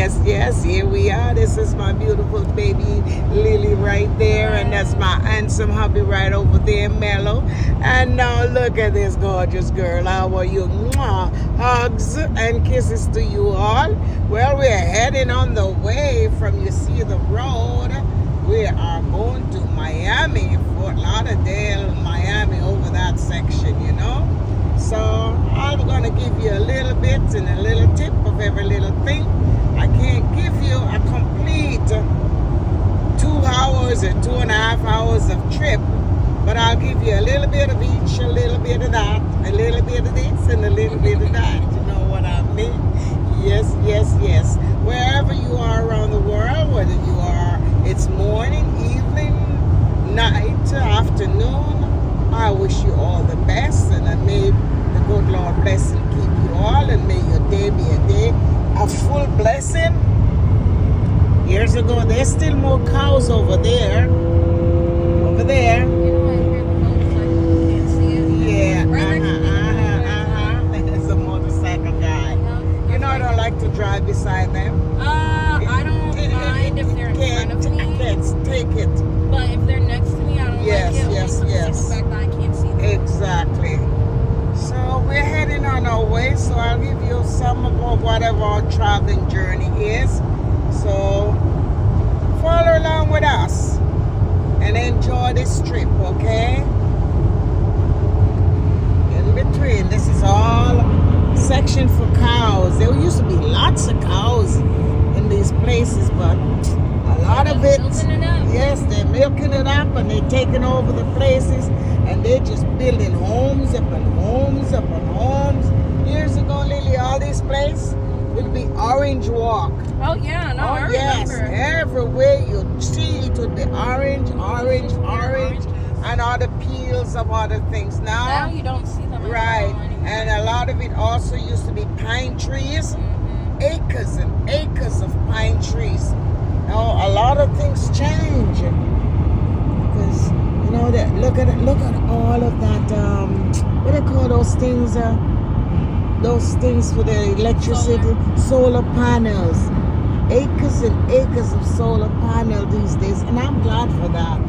yes, here we are. This is my beautiful baby Lily right there, and that's my handsome hubby right over there, Mello. And now look at this gorgeous girl. How are you? Mwah. Hugs and kisses to you all. Well, we're heading on the way from, you see the road. We are going to Miami, Fort Lauderdale, Miami, over that section, you know. So I'm going to give you a little bit and a little tip of every little thing. I can't give you a complete 2 hours or 2.5 hours of trip, but I'll give you a little bit of each, a little bit of that, a little bit of this, and a little bit of that. You know what I mean? Yes, yes, yes. Wherever you are around the world, whether you are, it's morning, evening, night, afternoon, I wish you all the best, and I may the good Lord bless and keep you all, and may your day be a day of full blessing. Years ago, there's still more cows over there. Over there. Yeah, There's a motorcycle guy. You know, I don't like to drive beside them. I don't mind if they're in front of me. I can't take it. But if they're next to me, I don't Yes, like it. yes, Only yes. the fact that I can't see them. Exactly. So we're heading on our way. So I'll give you some of whatever our traveling journey is. So follow along with us and enjoy this trip, okay? In between, this is all section for cows. There used to be lots of cows in these places, but a lot of it, yes, they're milking it up and they're taking over the places, and they're just building homes up and homes up and homes. Years ago, Lily, all these places would be orange walk. Oh, yeah, no, I yes, remember. everywhere you see it would be orange, and all the peels of other things. Now you don't see them. Right, and a lot of it also used to be pine trees, acres and acres of pine trees. Now a lot of things change because you know that. Look at all of that. What do they call those things? Those things for the electricity, solar panels. Acres and acres of solar panel these days, and I'm glad for that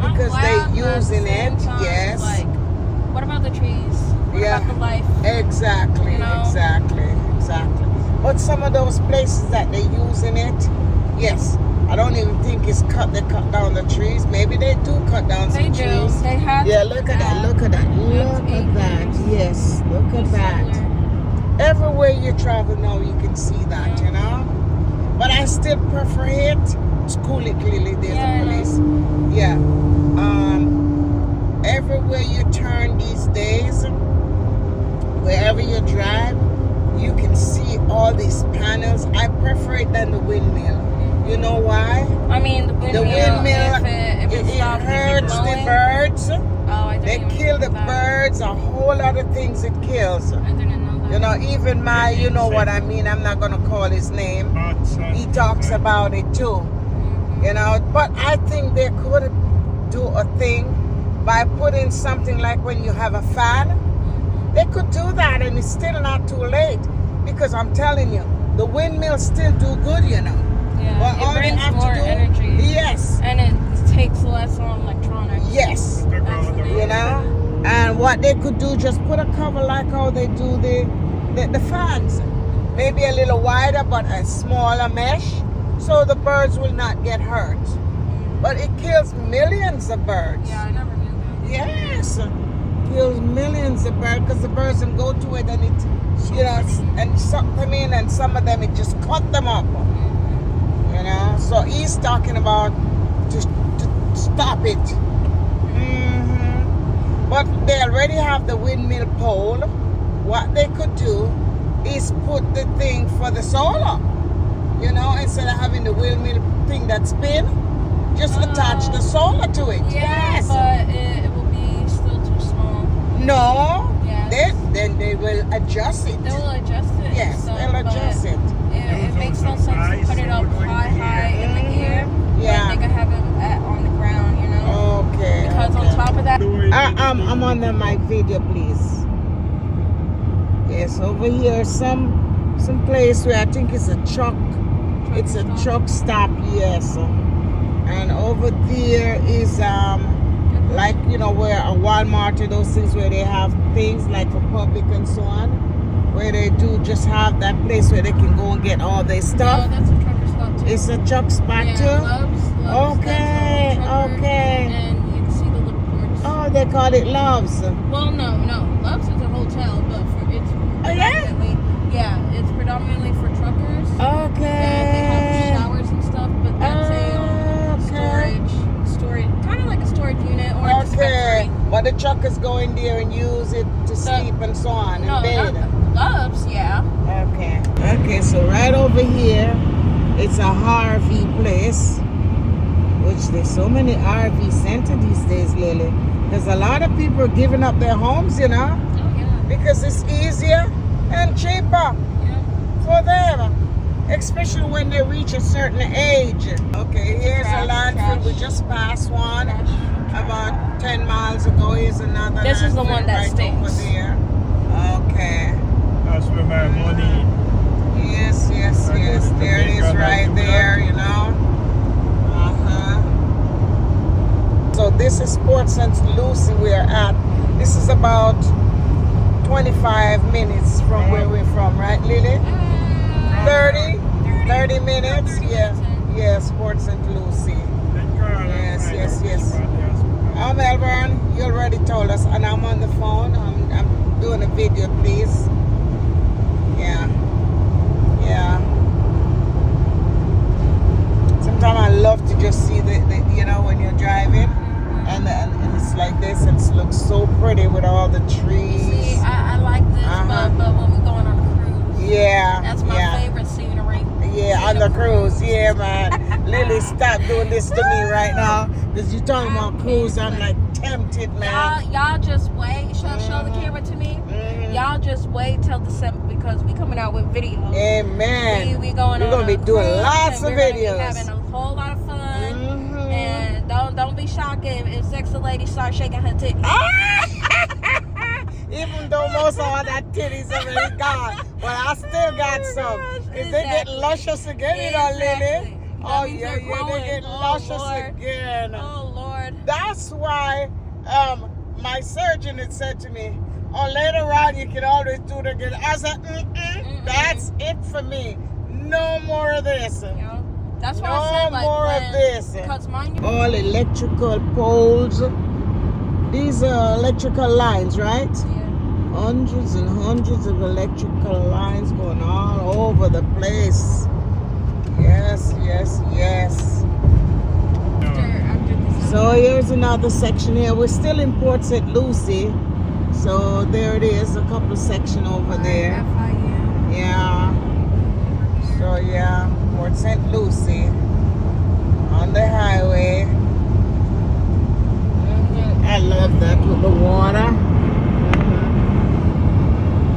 because they're using it. Yes. Like, what about the trees? What about the life? Exactly, you know? exactly. But some of those places that they're using it, yes, I don't even think they cut down the trees. Maybe they do cut down some trees. They have. Yeah, look at that. Look at that. Yes, look at that. Everywhere you travel now, you can see that, you know. But I still prefer it. School it, Lily. There's a place. Yeah. Everywhere you turn these days, wherever you drive, you can see all these panels. I prefer it than the windmill. You know why? I mean, the windmill if it hurts the birds. They kill the that. birds. A whole lot of things it kills. I didn't know that. You know, even you know what I mean. I'm not going to call his name. He talks about it too. You know, but I think they could do a thing by putting something like when you have a fan. They could do that, and it's still not too late, because I'm telling you, the windmills still do good, you know. Yeah, But all it they brings have more to do, energy. yes, And it takes less on electronics. yes, you know. And what they could do, just put a cover like how they do the fans, maybe a little wider, but a smaller mesh, so the birds will not get hurt. But it kills millions of birds. Yeah, I never knew that. Yes, kills millions of birds, because the birds can go to it and it, you know, and suck them in, and some of them it just cut them up. You know, so he's talking about to stop it. But they already have the windmill pole. What they could do is put the thing for the solar. You know, instead of having the windmill thing that spin, just attach the solar to it. Yeah, Yes. but it will be still too small. No. Yes. Then they will adjust it. They will adjust it. Yes, so, they'll adjust it. It makes no sense to put it up high in the air. Yeah. When they can have it on the ground, you know. Okay. Because on top of that. I'm on my video, please. Yes, over here, some place where I think it's a truck It's a truck stop, yes. And over there is like, you know, where a Walmart or those things where they have things like for public and so on, where they do just have that place where they can go and get all their stuff. No, that's a trucker spot too. It's a truck spot Yeah, too? Love's, Okay, that's a trucker, okay. And you can see the little ports. Oh, they call it Loves. Well, no. Love's is a hotel, but it's Oh, yeah? it's predominantly for truckers. Okay. And they have showers and stuff, but that's a storage, kind of like a storage unit or a Okay. dispensary. But the truckers go in there and use it to sleep and so on No, and bed. Love's, yeah. Okay. Okay, so right over here, it's a RV place, which there's so many RV centers these days, Lily. There's a lot of people giving up their homes, you know, Oh, yeah. because it's easier and cheaper Yeah. for them, especially when they reach a certain age. Okay, here's a landfill. We just passed one about 10 miles ago. Here's another. This is the landfill one that right stinks. over there. Okay. That's where my money. Yes. There it is right there, you know. So this is Port St. Lucie we're at. This is about 25 minutes from where we're from, right, Lily? 30 minutes? Yeah. Yes, Port St. Lucie. Yes. Oh, Melbourne, you already told us, and I'm on the phone. I'm doing a video, please. Yeah. Sometimes I love to just see the you know, when you're driving, and it's like this, and it looks so pretty with all the trees. See, I like this, but when we're going on a cruise, Yeah. that's my favorite scenery. Yeah, on the cruise. Yeah, man. Lily, stop doing this to me right now. Because you're talking about cruise. I'm like tempted, man. Y'all just wait. Show the camera to me. Y'all just wait till December because we coming out with videos. Amen. We going We're on gonna be a doing cruise, lots and of we're gonna be videos. having a whole lot of fun. And don't be shocked if sexy lady starts shaking her titties. Even though most of all that titties already gone, but I still got some. If they get luscious again, you know, Lily. Oh yeah, they get luscious again. Oh Lord. That's why my surgeon had said to me, "Oh, later on you can always do it again." I said, "That's it for me. No more of this. You know, that's why No I said like more of this." Because mind you, All electrical poles. These are electrical lines, right? yeah. Hundreds and hundreds of electrical lines going all over the place. Yes. After this. So here's another section here. We're still in Port St. Lucie. So there it is, a couple section over there. FIU. Yeah. So yeah, Port St. Lucie on the highway. I love that with the water.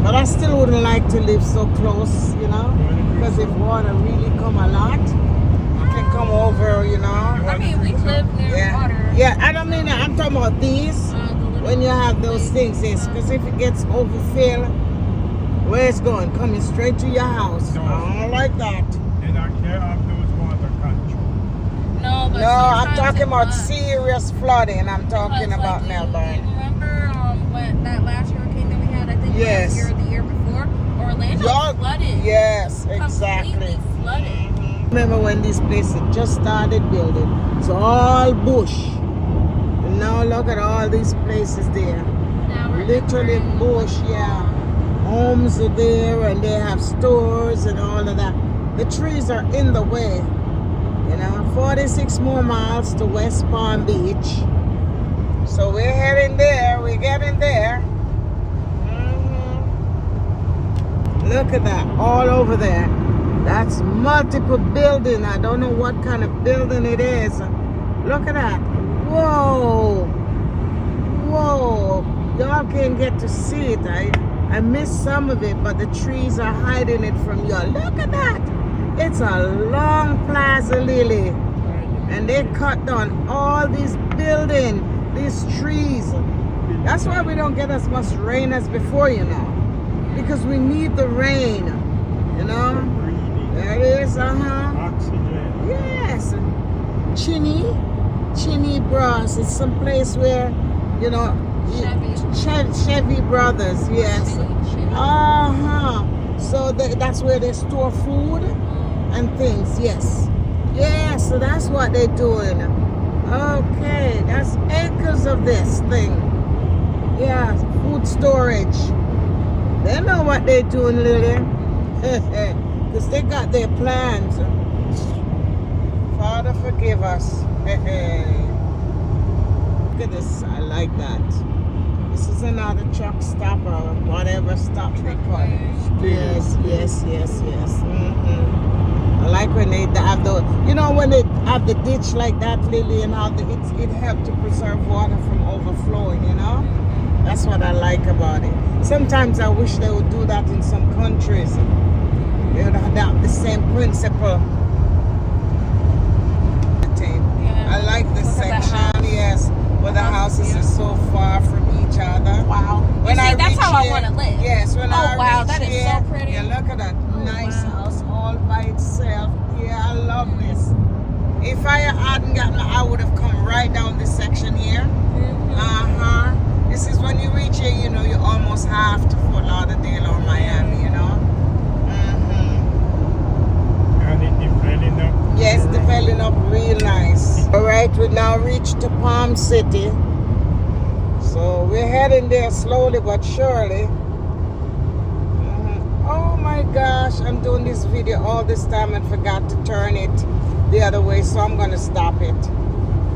But I still wouldn't like to live so close, you know, because if water really come a lot, you can come over, you know. I mean, we live near water. Yeah, I don't mean, I'm talking about these, when you have those things, yes, because if it gets overfilled, where it's going? Coming straight to your house. No. I don't like that. They don't care of those water control. No, but No, I'm sometimes talking it about floods. serious flooding. I'm talking Because, about like, Melbourne. You remember when that last hurricane that we had, I think Yes. last year or the year before? Orlando flooded. Yes, exactly. Completely flooded. Remember when these places just started building? It's all bush. And now look at all these places there. Now we're Literally different. bush, yeah. Homes are there and they have stores and all of that. The trees are in the way. You know, 46 more miles to West Palm Beach. So we're heading there. We're getting there. Look at that, all over there. That's multiple building. I don't know what kind of building it is. Look at that. Whoa. Y'all can't get to see it. I missed some of it, but the trees are hiding it from y'all. Look at that. It's a long plaza, Lily. And they cut down all these buildings, these trees. That's why we don't get as much rain as before, you know. Because we need the rain, you know. There it is, Chinny Bros. It's some place where, you know, Chevy Brothers, yes. So that's where they store food and things, yes. Yeah, so that's what they're doing. Okay, that's acres of this thing. Yeah, food storage. They know what they're doing, Lily. Because they got their plans. Father, forgive us. Look at this. I like that. This is another truck stop or whatever stop they call it. Yes. I like when they have the, you know, when they have the ditch like that, Lily, and how it helped to preserve water from overflowing, you know? That's what I like about it. Sometimes I wish they would do that in some countries. They would adopt the same principle. I like this section, yes, where the houses are so far from each other. Wow. When see, that's how here, I want to live. Yes, when I wow, reach that is here, so pretty. Yeah, look at that nice house all by itself. Yeah, I love this. If I hadn't gotten, I would have come right down this section here. This is when you reach here, you know, you almost have to Fort Lauderdale or Miami, you know. And it developing up. Yes, developing up real nice. All right, we now reached to Palm City. So we're heading there slowly but surely. Oh my gosh, I'm doing this video all this time and forgot to turn it the other way, so I'm gonna stop it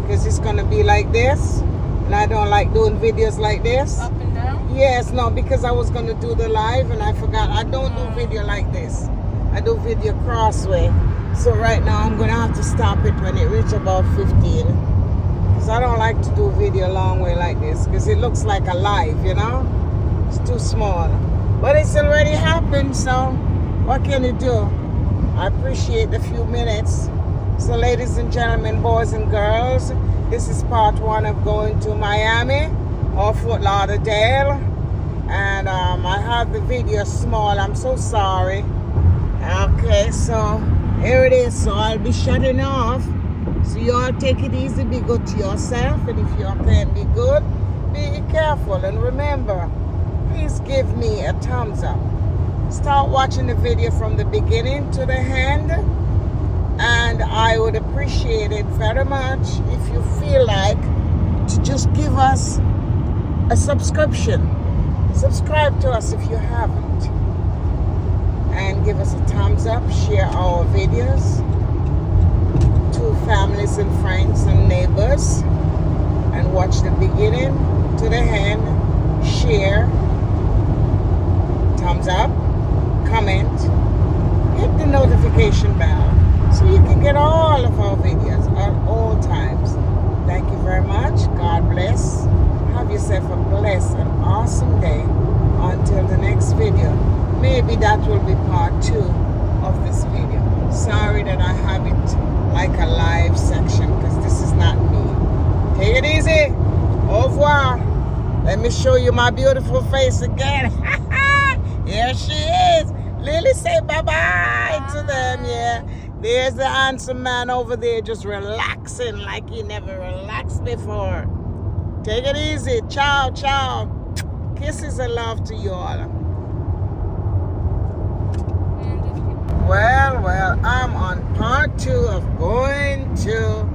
because it's gonna be like this, and I don't like doing videos like this. Up and down? Yes, no, because I was gonna do the live and I forgot. I don't do video like this. I do video crossway. So right now I'm gonna have to stop it when it reaches about 15. Because I don't like to do video long way like this because it looks like a live, you know? It's too small. But it's already happened, so what can you do? I appreciate the few minutes. So ladies and gentlemen, boys and girls, this is part one of going to Miami or Fort Lauderdale. And I have the video small, I'm so sorry. Okay, so here it is. So I'll be shutting off. So you all take it easy, be good to yourself. And if you all can't be good, be careful. And remember, please give me a thumbs up. Start watching the video from the beginning to the end. And I would appreciate it very much if you feel like to just give us a subscription. Subscribe to us if you haven't. And give us a thumbs up. Share our videos to families and friends and neighbors. And watch the beginning to the end. Share. Thumbs up. Comment. Hit the notification bell so you can get all of our videos at all times. Thank you very much. God bless. Have yourself a blessed and awesome day. Until the next video. Maybe that will be part 2 of this video. Sorry that I have it like a live section because this is not me. Take it easy. Au revoir. Let me show you my beautiful face again. Here she is. Lily, say bye-bye to them, yeah. There's the handsome man over there just relaxing like he never relaxed before. Take it easy. Ciao, ciao. Kisses and love to you all. Well, I'm on part 2 of going to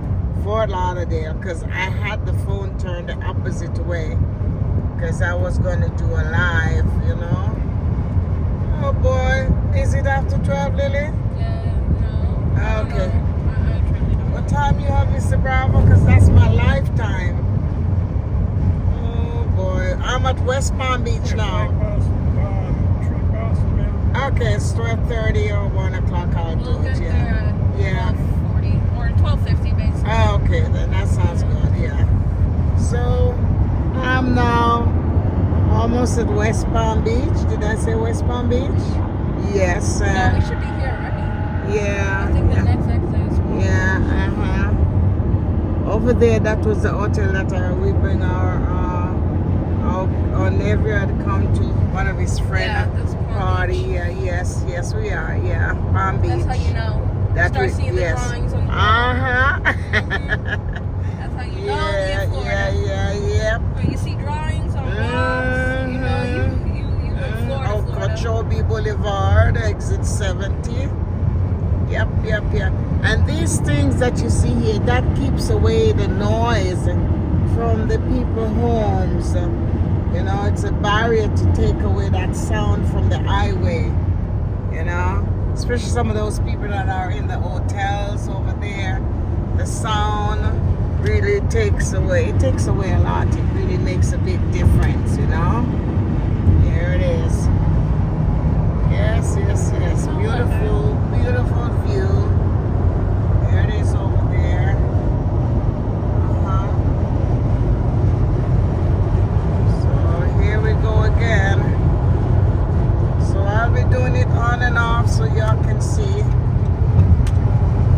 Fort Lauderdale because I had the phone turned the opposite way because I was going to do a live, you know. Oh boy, is it after 12, Lily? Yeah, no. Okay. I truly don't. What time you have, Mr. Bravo? Because that's my lifetime. Oh boy, I'm at West Palm Beach now. 3 past midnight. Okay, it's 12:30 or 1 o'clock. I'll do We'll it. get there Yeah. at 12:40 or 12:50 basically. Oh, okay, then that sounds good. Yeah. So I'm now almost at West Palm Beach. Did I say West Palm Beach? Yes. No, we should be here already. Yeah. I think the next exit is. Yeah. Over there, that was the hotel that we bring our nephew had come to one of his friends. Yeah, that's Palm party. Beach. Yeah, yes, we are. Yeah, Palm Beach. That's how you know. That Start we- seeing yes. the drawings on the that you see here, that keeps away the noise from the people homes. You know, it's a barrier to take away that sound from the highway. You know, especially some of those people that are in the hotels over there. The sound really takes away. It takes away a lot. It really makes a big difference. You know. Here it is. Yes, yes, yes. Beautiful, beautiful view. There it is over there. So here we go again. So I'll be doing it on and off so y'all can see.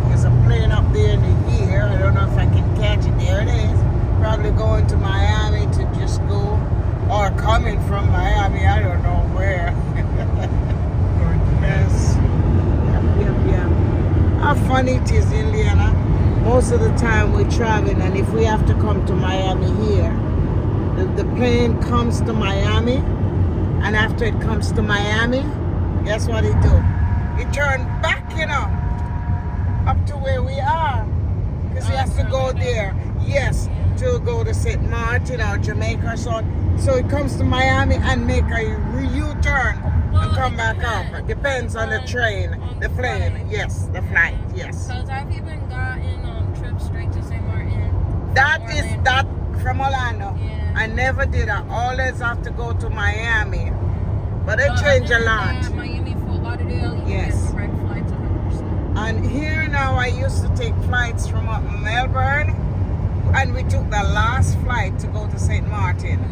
There's a plane up there in the air. I don't know if I can catch it. There it is. Probably going to Miami to just go, or coming from Miami. I don't know where. Yes. Yep. How funny it is in Liana. Most of the time we're traveling, and if we have to come to Miami here, the plane comes to Miami, and after it comes to Miami, guess what it do? It turn back, you know, up to where we are, because he has to go there. Yes, to go to St. Martin or Jamaica or so. So it comes to Miami and make a U-turn. And come back up. It depends on the train, the plane. Yes, the flight. Yes. Because I've even gotten trips straight to St. Martin. That is that from Orlando. Yeah. I never did. I always have to go to Miami, but it changed a lot. Miami, Fort Lauderdale. Yes. Direct flights 100%. And here now, I used to take flights from up Melbourne, and we took the last flight to go to St. Martin.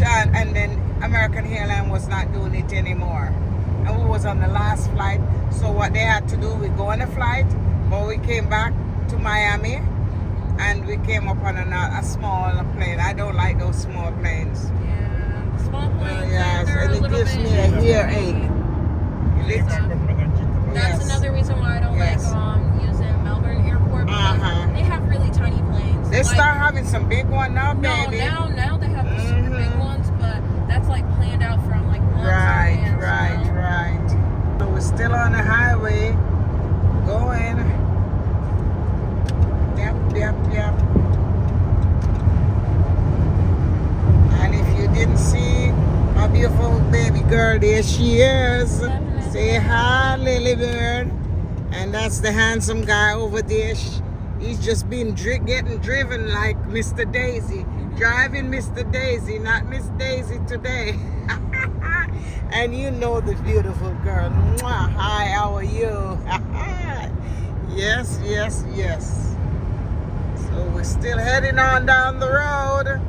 And then American Airlines was not doing it anymore, and we was on the last flight. So what they had to do, we go on a flight, but we came back to Miami, and we came up on a small plane. I don't like those small planes. Yeah, small planes. Yes, they're and a it little gives bit me a earache. That's Yes. another reason why I don't Yes. like using Melbourne Airport, because they have really tiny planes. They start having some big one now, baby. Now they have the super big ones, but that's like planned out from like months in advance, you know? Right. So we're still on the highway, going. Yep. And if you didn't see my beautiful baby girl, there she is. Say hi, Lily Bird. And that's the handsome guy over there. He's just been getting driven like Mr. Daisy. Driving Mr. Daisy, not Miss Daisy today. And you know the beautiful girl. Mwah. Hi, how are you? Yes. So we're still heading on down the road.